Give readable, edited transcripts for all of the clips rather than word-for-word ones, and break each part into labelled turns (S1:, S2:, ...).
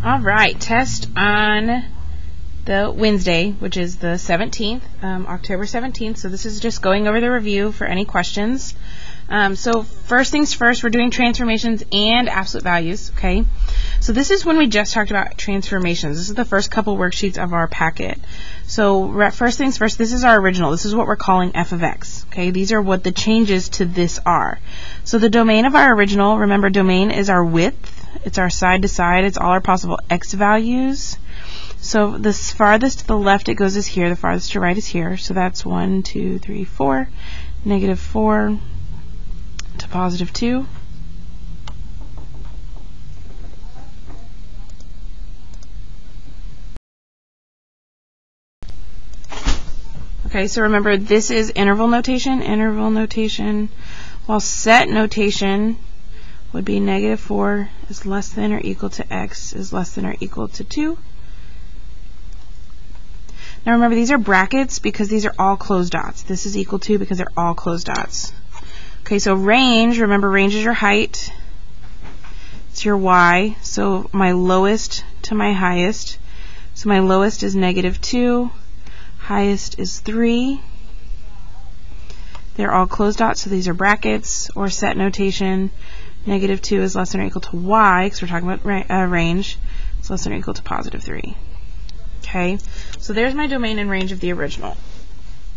S1: All right, test on the Wednesday, which is the 17th, October 17th. So this is just going over the review for any questions. So first things first, we're doing transformations and absolute values, okay? So this is when we just talked about transformations. This is the first couple worksheets of our packet. So first things first, this is our original. This is what we're calling f of x, okay? These are what the changes to this are. So the domain of our original, remember domain is our width. It's our side to side. It's all our possible x values. So the farthest to the left it goes is here. The farthest to right is here. So that's 1, 2, 3, 4. Negative 4 to positive 2. Okay, so remember this is interval notation, while set notation would be negative 4 is less than or equal to x is less than or equal to 2. Now remember, these are brackets because these are all closed dots. This is equal to because they're all closed dots. Okay, so range, remember range is your height. It's your y. So my lowest to my highest. So my lowest is negative 2. Highest is 3. They're all closed dots, so these are brackets or set notation. Negative 2 is less than or equal to y, because we're talking about range. It's less than or equal to positive 3. Okay, so there's my domain and range of the original.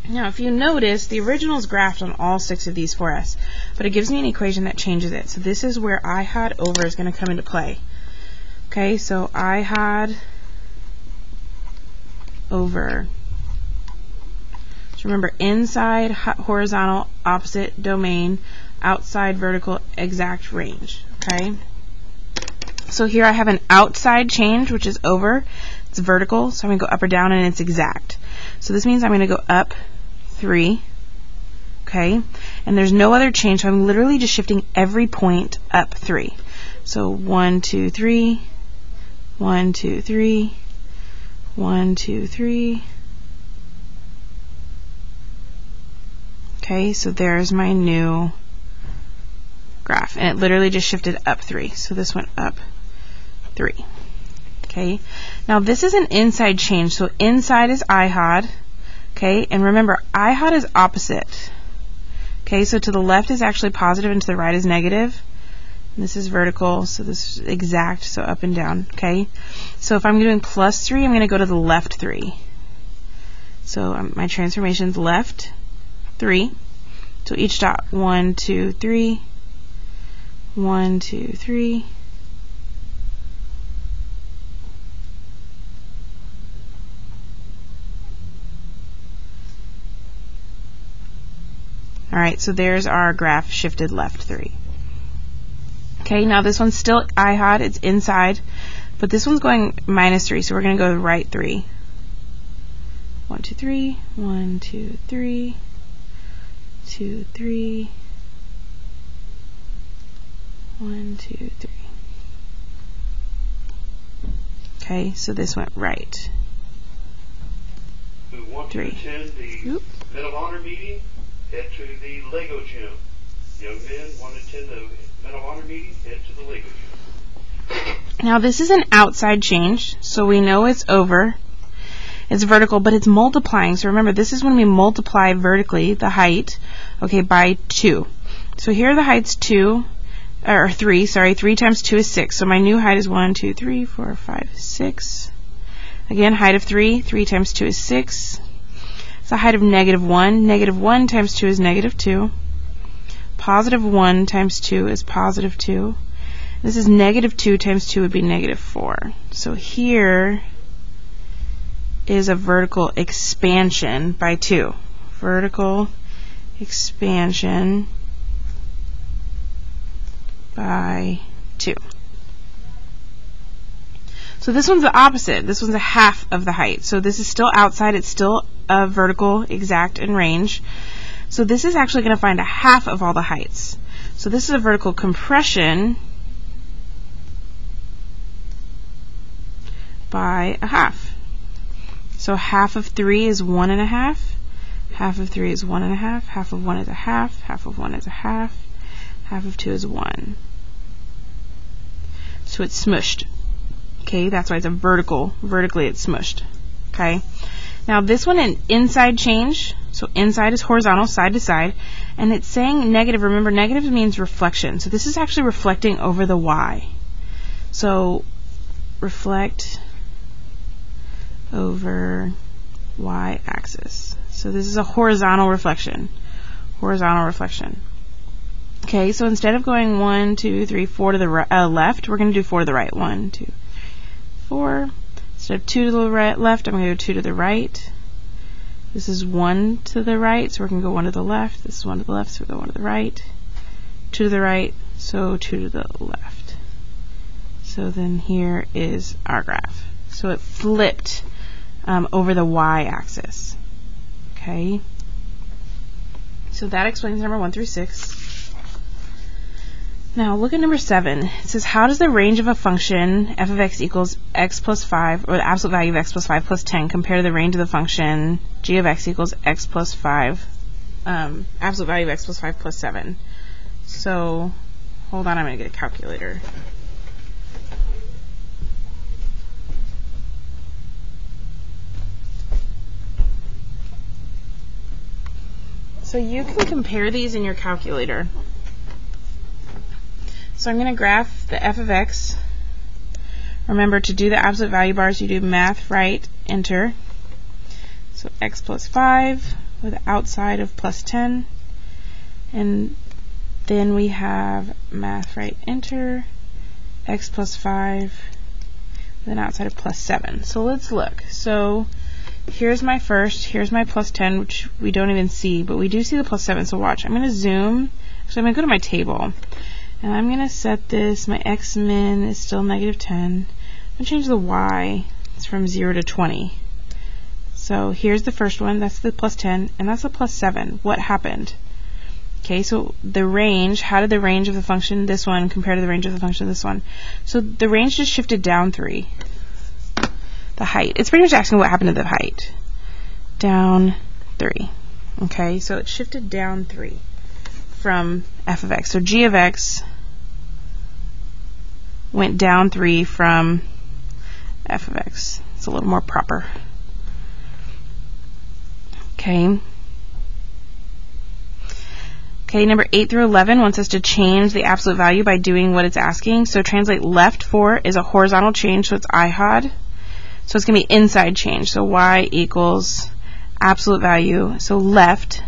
S1: Now, if you notice, the original is graphed on all 6 of these for us, but it gives me an equation that changes it. So this is where I had over is going to come into play. Okay, so I had over. So remember, inside horizontal opposite domain, outside vertical exact range. Okay. So here I have an outside change, which is over. It's vertical, so I'm going to go up or down, and it's exact. So this means I'm going to go up 3. Okay. And there's no other change, so I'm literally just shifting every point up 3. So 1, 2, 3, 1, 2, 3, 1, 2, 3. Okay, so there's my new graph, and it literally just shifted up 3. So this went up 3. Okay, now this is an inside change, so inside is IHOD. Okay, and remember IHOD is opposite. Okay, so to the left is actually positive and to the right is negative. And this is vertical, so this is exact, so up and down. Okay, so if I'm doing plus 3, I'm going to go to the left 3. So my transformation's left 3. So each dot 1, 2, 3. 1, 2, 3. Alright, so there's our graph shifted left 3. Okay, now this one's still IHOD, it's inside, but this one's going minus 3, so we're going to go right 3. 1, 2, 3, 1, 2, 3, 2, 3, 1, 2, 3. Okay, so this went right.
S2: Who want to attend the Medal of Honor meeting, head to the Lego gym. Young men want to attend the Medal of Honor meeting, head to the Lego gym.
S1: Now this is an outside change, so we know it's over. It's vertical, but it's multiplying. So remember, this is when we multiply vertically the height, okay, by 2. So here the height's 2. Or 3, sorry, 3 times 2 is 6. So my new height is 1, 2, 3, 4, 5, 6. Again, height of 3. 3 times 2 is 6. It's a height of negative 1. Negative 1 times 2 is negative 2. Positive 1 times 2 is positive 2. This is negative 2 times 2 would be negative 4. So here is a vertical expansion by 2. Vertical expansion by 2. So this one's the opposite. This one's a half of the height. So this is still outside. It's still a vertical, exact, and range. So this is actually going to find a half of all the heights. So this is a vertical compression by a half. So half of 3 is 1 1/2. Half of 3 is 1 1/2. Half of 1 is a half. Half of 1 is a half. Half of 2 is 1. So it's smushed. Okay. Okay, that's why it's a vertically it's smushed. Okay, now this one, an inside change, so inside is horizontal, side to side, and it's saying negative. Remember, negative means reflection, so this is actually reflecting over the y. So reflect over y-axis. So this is a horizontal reflection. Okay, so instead of going 1, 2, 3, 4 to the left, we're going to do 4 to the right. 1, 2, 4. Instead of 2 to the left, I'm going to go 2 to the right. This is 1 to the right, so we're going to go 1 to the left. This is 1 to the left, so we go 1 to the right. 2 to the right, so 2 to the left. So then here is our graph. So it flipped over the y-axis. Okay. So that explains number 1 through 6. Now look at number 7. It says, how does the range of a function f of x equals x plus 5, or the absolute value of x plus 5 plus 10, compare to the range of the function g of x equals x plus 5, absolute value of x plus 5 plus 7. So, hold on, I'm going to get a calculator. So you can compare these in your calculator. So I'm going to graph the f of x. Remember, to do the absolute value bars, you do math, right, enter. So x plus 5 with the outside of plus 10. And then we have math, right, enter, x plus 5 with an outside of plus 7. So let's look. So here's my first, here's my plus 10, which we don't even see, but we do see the plus 7. So watch, I'm going to zoom. So I'm going to go to my table. And I'm going to set this, my x min is still negative 10. I'm going to change the y. It's from 0 to 20. So here's the first one. That's the plus 10. And that's the plus 7. What happened? Okay, so the range, how did the range of the function, this one, compare to the range of the function, this one? So the range just shifted down 3. The height. It's pretty much asking what happened to the height. Down 3. Okay, so it shifted down 3 from f of x. So g of x went down 3 from f of x. It's a little more proper. Okay. Okay, number 8 through 11 wants us to change the absolute value by doing what it's asking. So translate left 4 is a horizontal change, so it's IHOD. So it's going to be inside change. So y equals absolute value. So left,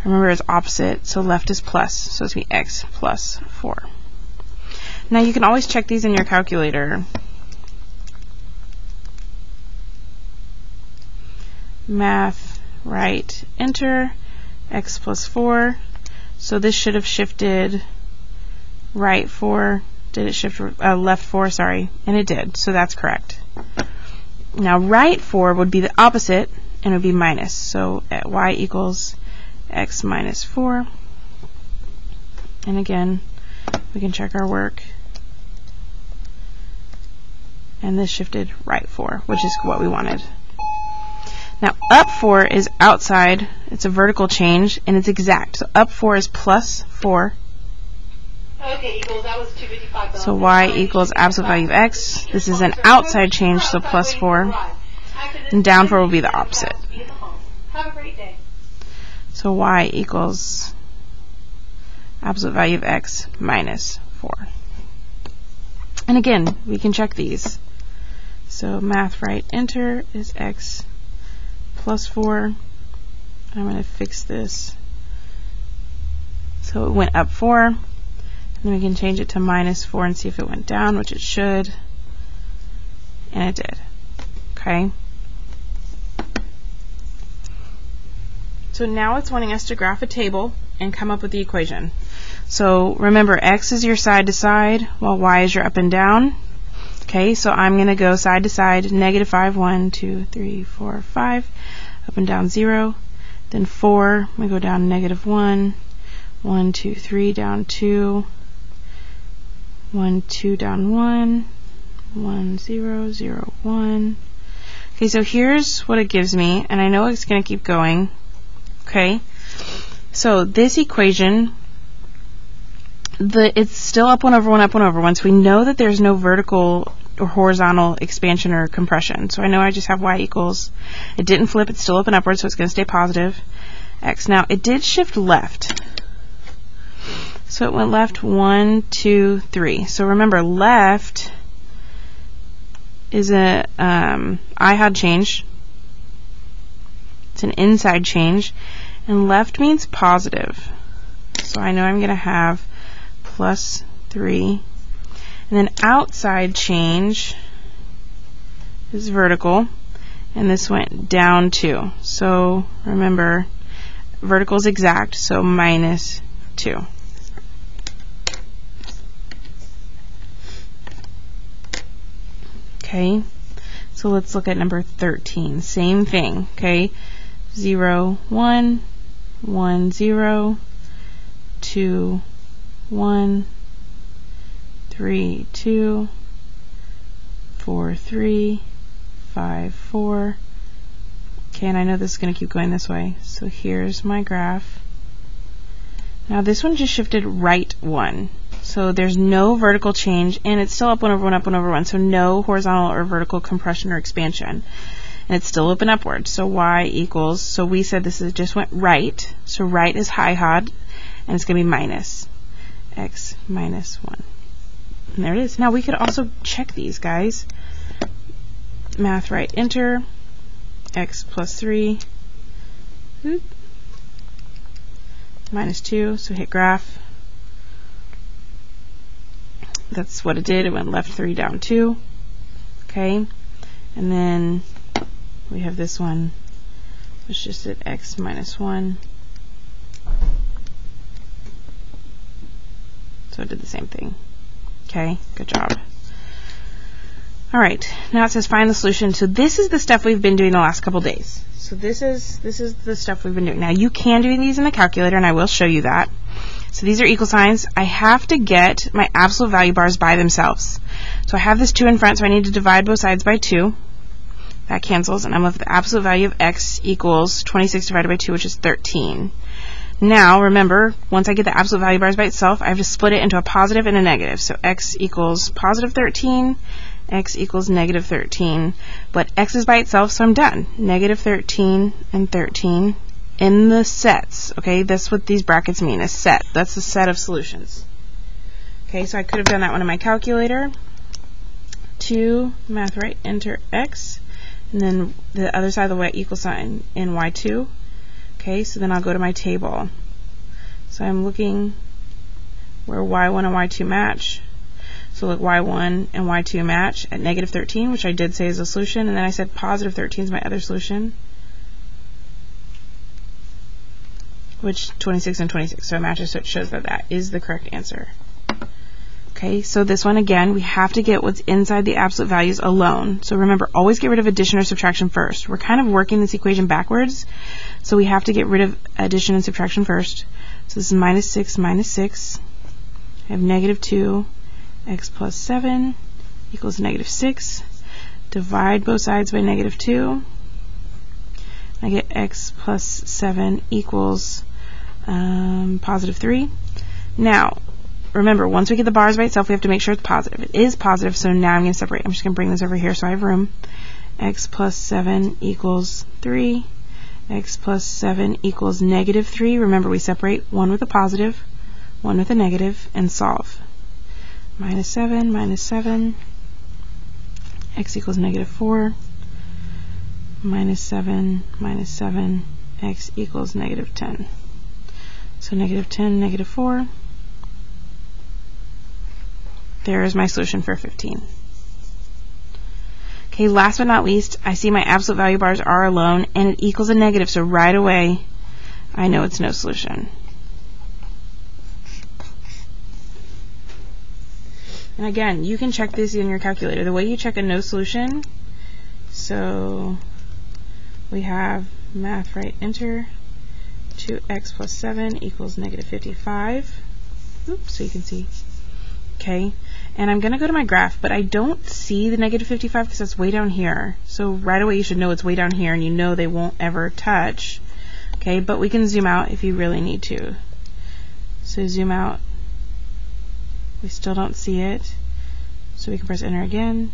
S1: remember, is opposite, so left is plus. So it's going to be x plus 4. Now you can always check these in your calculator. Math, right, enter, x plus 4. So this should have shifted right 4. Did it shift left 4? Sorry. And it did. So that's correct. Now right 4 would be the opposite, and it would be minus. So y equals x minus 4. And again, we can check our work. And this shifted right 4, which is what we wanted. Now up 4 is outside. It's a vertical change, and it's exact. So up 4 is plus 4.
S3: Okay, equals, that was 255.
S1: So y equals absolute value of x. This is an outside change, so plus 4. And down 4 will be the opposite.
S3: Have a great day.
S1: So y equals absolute value of x minus 4. And again, we can check these. So math, right, enter is x plus 4. I'm going to fix this. So it went up 4. And then we can change it to minus 4 and see if it went down, which it should. And it did. Okay. So now it's wanting us to graph a table and come up with the equation. So remember, x is your side to side, while y is your up and down. Okay, so I'm going to go side to side, negative 5, 1, 2, 3, 4, 5, up and down 0. Then 4, I'm going to go down negative 1, 1, 2, 3, down 2, 1, 2, down 1, 1, 0, 0, 1. Okay, so here's what it gives me, and I know it's going to keep going. Okay, so this equation, it's still up 1 over 1, up 1 over 1. So we know that there's no vertical or horizontal expansion or compression. So I know I just have y equals, it didn't flip, it's still up and upward, so it's going to stay positive, x. Now, it did shift left. So it went left 1, 2, 3. So remember, left is a IHOD change. It's an inside change. And left means positive. So I know I'm going to have plus 3. And then outside change is vertical. And this went down 2. So remember, vertical is exact, so minus 2. Okay, so let's look at number 13. Same thing, okay? 0, 1, 1, 0, 2, 1, 3, 2, 4, 3, 5, 4. Okay, and I know this is going to keep going this way. So here's my graph. Now this one just shifted right 1. So there's no vertical change, and it's still up 1 over 1, up 1 over 1. So no horizontal or vertical compression or expansion. And it's still up and upward. So y equals, so we said this is just went right. So right is IHOD, and it's going to be minus x minus 1. And there it is. Now we could also check these, guys. Math right, enter. X plus 3. Oop. Minus 2, so hit graph. That's what it did. It went left 3, down 2. Okay. And then we have this one, which just at x minus 1. So it did the same thing. Okay, good job. Alright, now it says find the solution. So this is the stuff we've been doing the last couple days. So this is the stuff we've been doing. Now you can do these in the calculator, and I will show you that. So these are equal signs. I have to get my absolute value bars by themselves. So I have this 2 in front, so I need to divide both sides by 2. That cancels, and I'm left with the absolute value of x equals 26 divided by 2, which is 13. Now, remember, once I get the absolute value bars by itself, I have to split it into a positive and a negative. So x equals positive 13, x equals negative 13. But x is by itself, so I'm done. Negative 13 and 13 in the sets. Okay, that's what these brackets mean, a set. That's the set of solutions. Okay, so I could have done that one in my calculator. 2, math right, enter x. And then the other side of the y equal sign in y2. Okay, so then I'll go to my table. So I'm looking where y1 and y2 match. So look, y1 and y2 match at negative 13, which I did say is a solution, and then I said positive 13 is my other solution, which 26 and 26. So it matches, so it shows that that is the correct answer. Okay, so this one again, we have to get what's inside the absolute values alone. So remember, always get rid of addition or subtraction first. We're kind of working this equation backwards, so we have to get rid of addition and subtraction first. So this is minus 6, minus 6. I have negative 2, x plus 7 equals negative 6. Divide both sides by negative 2. I get x plus 7 equals positive 3. Now, remember, once we get the bars by itself, we have to make sure it's positive. It is positive, so now I'm going to separate. I'm just going to bring this over here so I have room. X plus 7 equals 3. X plus 7 equals negative 3. Remember, we separate one with a positive, one with a negative, and solve. Minus 7, minus 7. X equals negative 4. Minus 7, minus 7. X equals negative 10. So negative 10, negative 4. There is my solution for 15. Okay, last but not least, I see my absolute value bars are alone, and it equals a negative, so right away, I know it's no solution. And again, you can check this in your calculator. The way you check a no solution, so we have math right, enter, 2x plus 7 equals negative 55. Oops, so you can see. Okay, and I'm going to go to my graph, but I don't see the negative 55 because that's way down here. So right away you should know it's way down here, and you know they won't ever touch. Okay, but we can zoom out if you really need to. So zoom out. We still don't see it. So we can press enter again.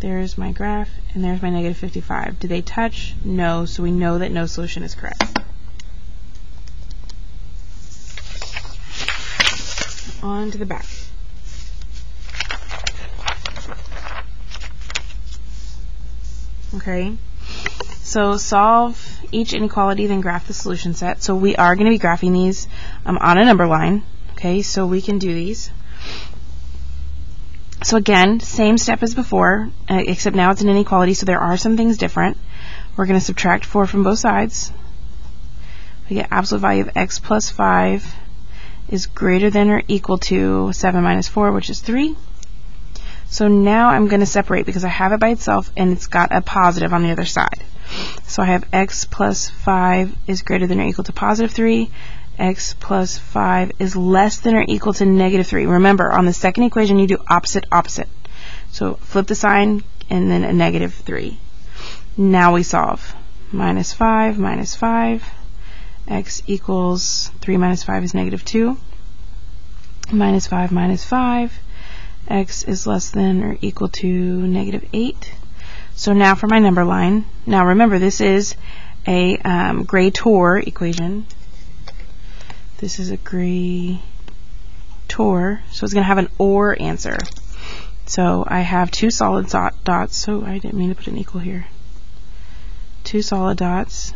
S1: There's my graph, and there's my negative 55. Do they touch? No, so we know that no solution is correct. On to the back. Okay, so solve each inequality, then graph the solution set. So we are going to be graphing these on a number line. Okay, so we can do these. So again, same step as before, except now it's an inequality, so there are some things different. We're going to subtract 4 from both sides. We get absolute value of x plus 5 is greater than or equal to 7 minus 4, which is 3. So now I'm going to separate because I have it by itself and it's got a positive on the other side. So I have x plus 5 is greater than or equal to positive 3. X plus 5 is less than or equal to negative 3. Remember, on the second equation, you do opposite, opposite. So flip the sign and then a negative 3. Now we solve. Minus 5, minus 5. X equals 3 minus 5 is negative 2. Minus 5, minus 5. X is less than or equal to negative 8. So now for my number line. Now remember, this is a gray-tor equation. This is a gray-tor, so it's going to have an OR answer. So I have two solid dots, so I didn't mean to put an equal here. Two solid dots.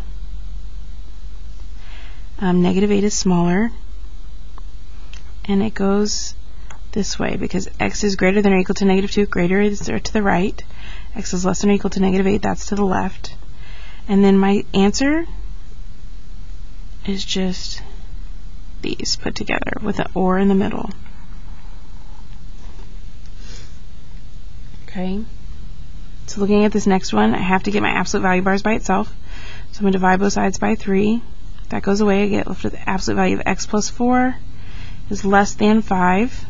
S1: Negative 8 is smaller, and it goes this way because x is greater than or equal to negative 2. Greater is there to the right. X is less than or equal to negative 8. That's to the left. And then my answer is just these put together with an OR in the middle. Okay. So looking at this next one, I have to get my absolute value bars by itself. So I'm going to divide both sides by 3. That goes away. I get left with the absolute value of x plus 4 is less than 5.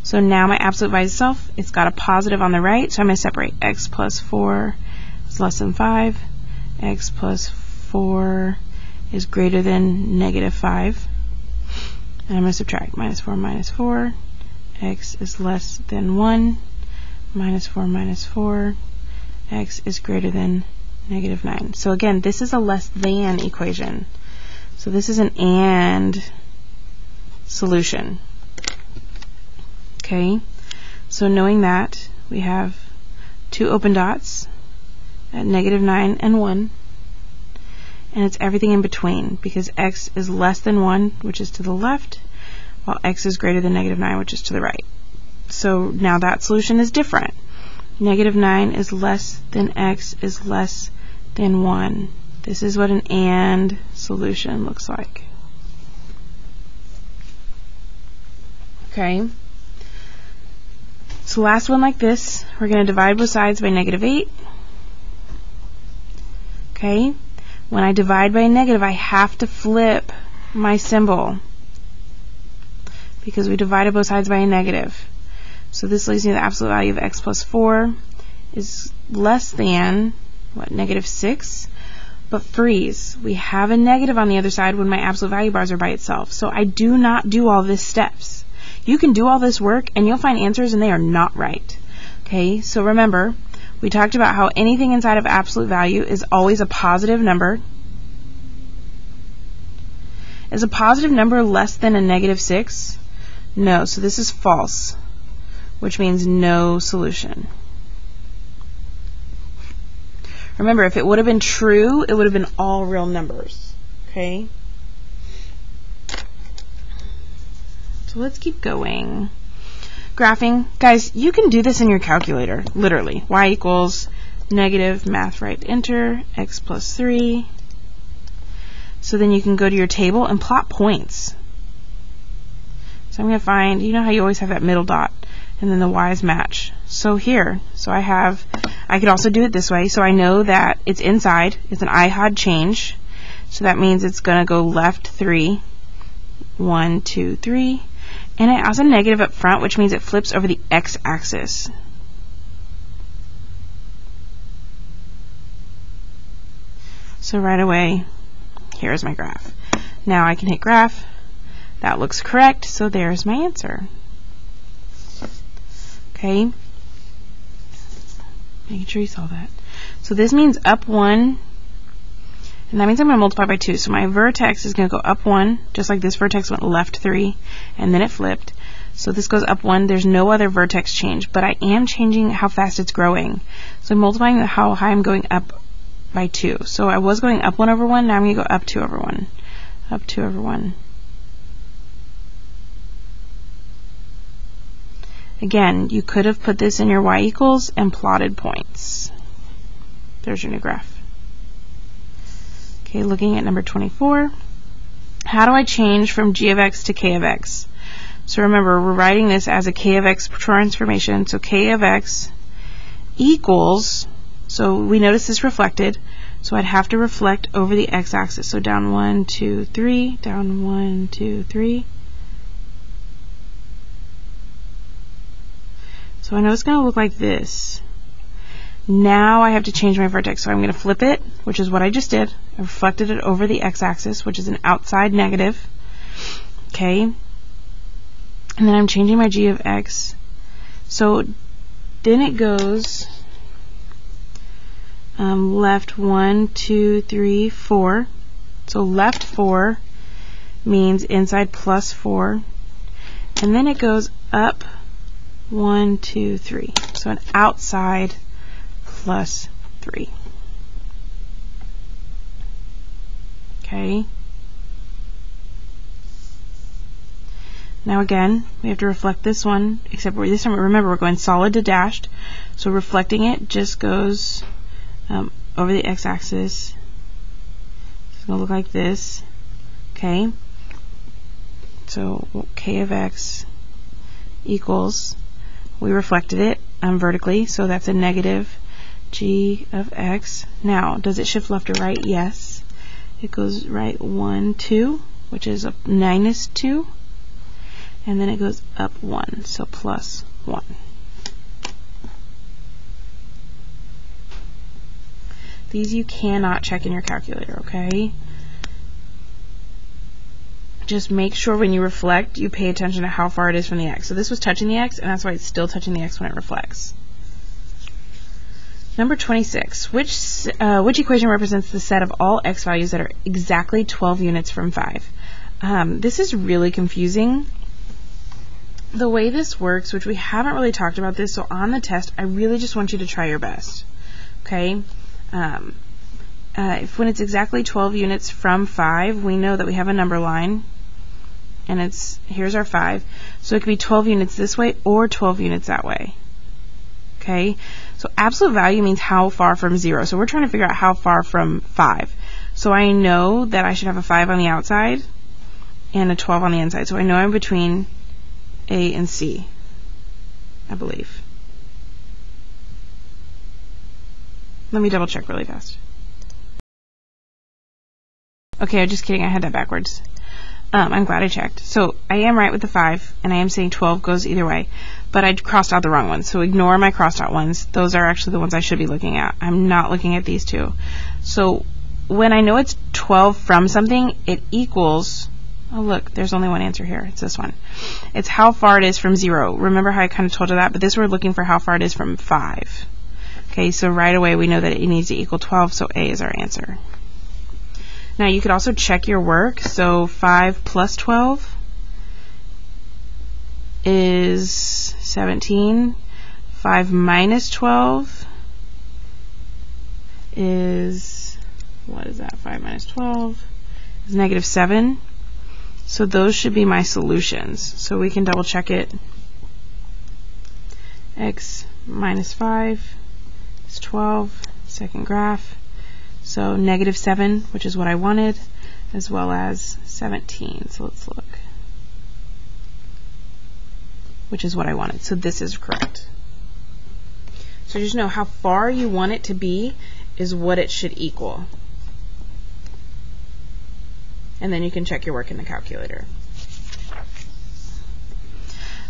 S1: So now my absolute by itself, it's got a positive on the right, so I'm going to separate. X plus 4 is less than 5. X plus 4 is greater than negative 5. And I'm going to subtract. Minus 4, minus 4. X is less than 1. Minus 4, minus 4. X is greater than negative 9. So again, this is a less than equation. So this is an AND solution. Okay, so knowing that, we have two open dots at negative 9 and 1. And it's everything in between because x is less than 1, which is to the left, while x is greater than negative 9, which is to the right. So now that solution is different. Negative 9 is less than x is less than 1. This is what an AND solution looks like. Okay. So last one like this, we're going to divide both sides by negative 8. Okay. When I divide by a negative, I have to flip my symbol because we divided both sides by a negative. So this leaves me the absolute value of x plus 4 is less than, what, negative 6? But freeze. We have a negative on the other side when my absolute value bars are by itself. So I do not do all these steps. You can do all this work and you'll find answers and they are not right. Okay, so remember, we talked about how anything inside of absolute value is always a positive number. Is a positive number less than a negative 6? No, so this is false, which means no solution. Remember, if it would have been true, it would have been all real numbers. Okay? So let's keep going. Graphing. Guys, you can do this in your calculator, literally. Y equals negative, math right, enter, x plus 3. So then you can go to your table and plot points. So I'm going to find, you know how you always have that middle dot, and then the y's match. So here, I could also do it this way, so I know that it's inside, it's an IHOD change, so that means it's going to go left 3, 1, 2, 3, and it has a negative up front, which means it flips over the x-axis. So right away, here's my graph. Now I can hit graph. That looks correct, so there's my answer. Okay. Making sure you saw that. So this means up 1, and that means I'm going to multiply by 2. So my vertex is going to go up 1, just like this vertex went left 3, and then it flipped. So this goes up 1. There's no other vertex change, but I am changing how fast it's growing. So I'm multiplying how high I'm going up by 2. So I was going up 1 over 1, now I'm going to go up 2 over 1. Up 2 over 1. Again, you could have put this in your y equals and plotted points. There's your new graph. Okay, looking at number 24. How do I change from g of x to k of x? So remember, we're writing this as a k of x transformation. So k of x equals, so we notice this reflected, so I'd have to reflect over the x-axis. So down 1, 2, 3, down 1, 2, 3. So I know it's going to look like this. Now I have to change my vertex, so I'm going to flip it, which is what I just did. I reflected it over the x-axis, which is an outside negative. Okay. And then I'm changing my g of x. So then it goes left 1, 2, 3, 4. So left 4 means inside plus 4. And then it goes up 1, 2, 3. So an outside plus 3. Okay. Now again, we have to reflect this one, except this time, remember, we're going solid to dashed. So reflecting it just goes over the x-axis. It's going to look like this. Okay. So k of x equals, we reflected it vertically, so that's a negative g of x. Now, does it shift left or right? Yes. It goes right 1, 2, which is a minus 2. And then it goes up 1, so plus 1. These you cannot check in your calculator, okay? Just make sure when you reflect, you pay attention to how far it is from the x. So this was touching the x, and that's why it's still touching the x when it reflects. Number 26. Which equation represents the set of all x values that are exactly 12 units from 5? This is really confusing. The way this works, which we haven't really talked about this, so on the test, I really just want you to try your best. Okay? When it's exactly 12 units from 5, we know that we have a number line, and here's our 5. So it could be 12 units this way or 12 units that way. Okay? So absolute value means how far from 0. So we're trying to figure out how far from 5. So I know that I should have a 5 on the outside and a 12 on the inside. So I know I'm between A and C, I believe. Let me double check really fast. Okay, I'm just kidding. I had that backwards. I'm glad I checked. So I am right with the 5, and I am saying 12 goes either way. But I crossed out the wrong ones, so ignore my crossed out ones. Those are actually the ones I should be looking at. I'm not looking at these two. So when I know it's 12 from something, it equals, oh look, there's only one answer here. It's this one. It's how far it is from 0. Remember how I kind of told you that? But this we're looking for how far it is from 5. Okay, so right away we know that it needs to equal 12, so A is our answer. Now you could also check your work. So 5 plus 12 is 17. 5 minus 12 is, what is that? 5 minus 12 is negative 7. So those should be my solutions. So we can double check it. X minus 5 is 12, second graph. So negative 7, which is what I wanted, as well as 17. So let's look. Which is what I wanted. So this is correct. So just know how far you want it to be is what it should equal. And then you can check your work in the calculator.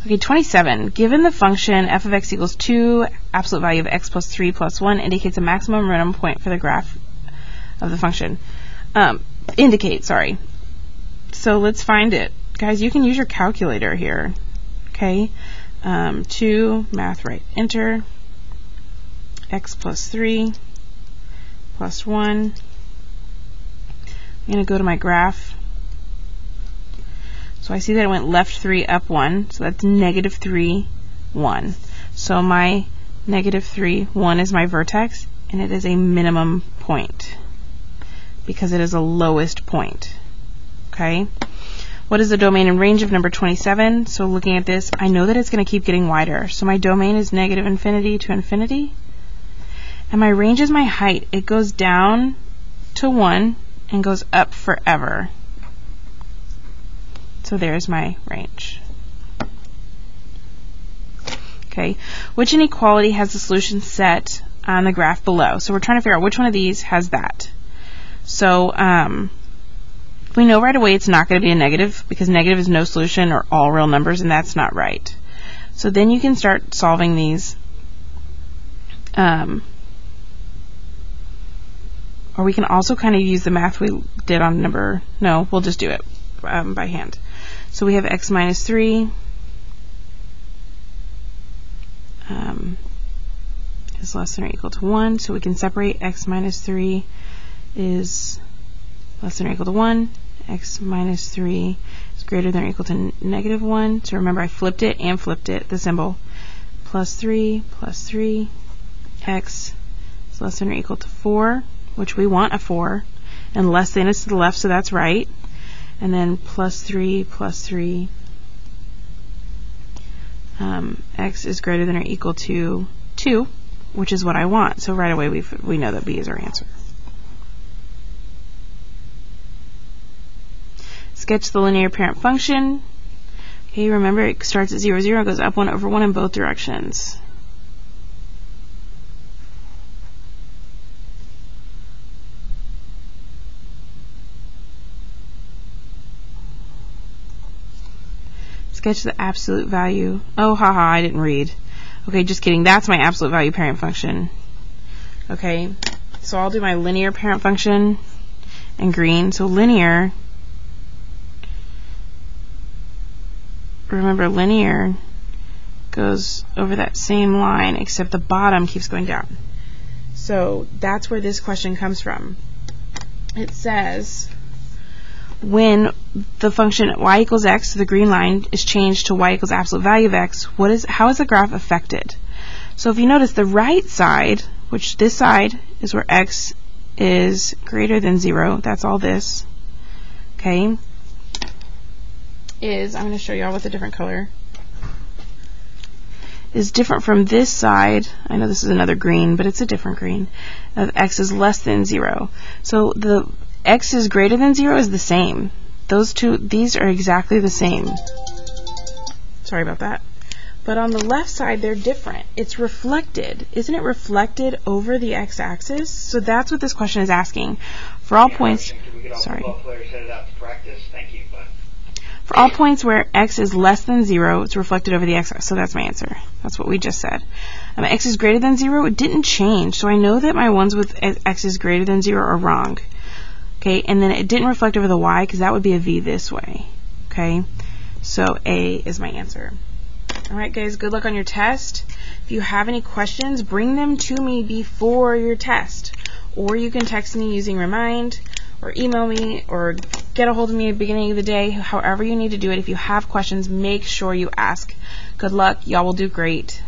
S1: Okay, 27. Given the function f of x equals 2, absolute value of x plus 3 plus 1 indicates a maximum and minimum point for the graph of the function. Indicate, sorry. So let's find it. Guys, you can use your calculator here. Okay? 2, math right, enter. x plus 3 plus 1. I'm going to go to my graph. So I see that it went left 3, up 1. So that's negative 3, 1. So my negative 3, 1 is my vertex, and it is a minimum point because it is a lowest point. Okay? What is the domain and range of number 27? So looking at this, I know that it's going to keep getting wider. So my domain is negative infinity to infinity. And my range is my height. It goes down to 1 and goes up forever. So there's my range. Okay, which inequality has the solution set on the graph below? So we're trying to figure out which one of these has that. So we know right away it's not going to be a negative because negative is no solution or all real numbers, and that's not right. So then you can start solving these. Or we can also kind of use the math we did on number, no, we'll just do it by hand. So we have x minus 3 is less than or equal to 1. So we can separate x minus 3 is less than or equal to 1. X minus 3 is greater than or equal to negative 1. So remember, I flipped it and flipped it, the symbol. Plus 3, x is less than or equal to 4, which we want a 4. And less than is to the left, so that's right. And then plus 3, x is greater than or equal to 2, which is what I want. So right away we know that B is our answer. Sketch the linear parent function. Okay, remember it starts at 0, 0, goes up 1 over 1 in both directions. Sketch the absolute value. Oh, haha, I didn't read. Okay, just kidding. That's my absolute value parent function. Okay, so I'll do my linear parent function in green. So linear, remember linear goes over that same line except the bottom keeps going down. So that's where this question comes from. It says when the function y equals x, so the green line, is changed to y equals absolute value of x, how is the graph affected? So if you notice the right side, which this side is where x is greater than 0, that's all this, okay, I'm going to show you all with a different color, is different from this side. I know this is another green, but it's a different green, of x is less than 0. So the x is greater than 0 is the same. Those two, these are exactly the same. Sorry about that. But on the left side, they're different. It's reflected. Isn't it reflected over the x-axis? So that's what this question is asking. For all points, sorry. For all points where x is less than 0, it's reflected over the x-axis. So that's my answer. That's what we just said. X is greater than 0, it didn't change. So I know that my ones with x is greater than 0 are wrong. Okay, and then it didn't reflect over the y because that would be a v this way. Okay, so A is my answer. Alright guys, good luck on your test. If you have any questions, bring them to me before your test. Or you can text me using Remind, or email me, or get a hold of me at the beginning of the day. However you need to do it. If you have questions, make sure you ask. Good luck. Y'all will do great.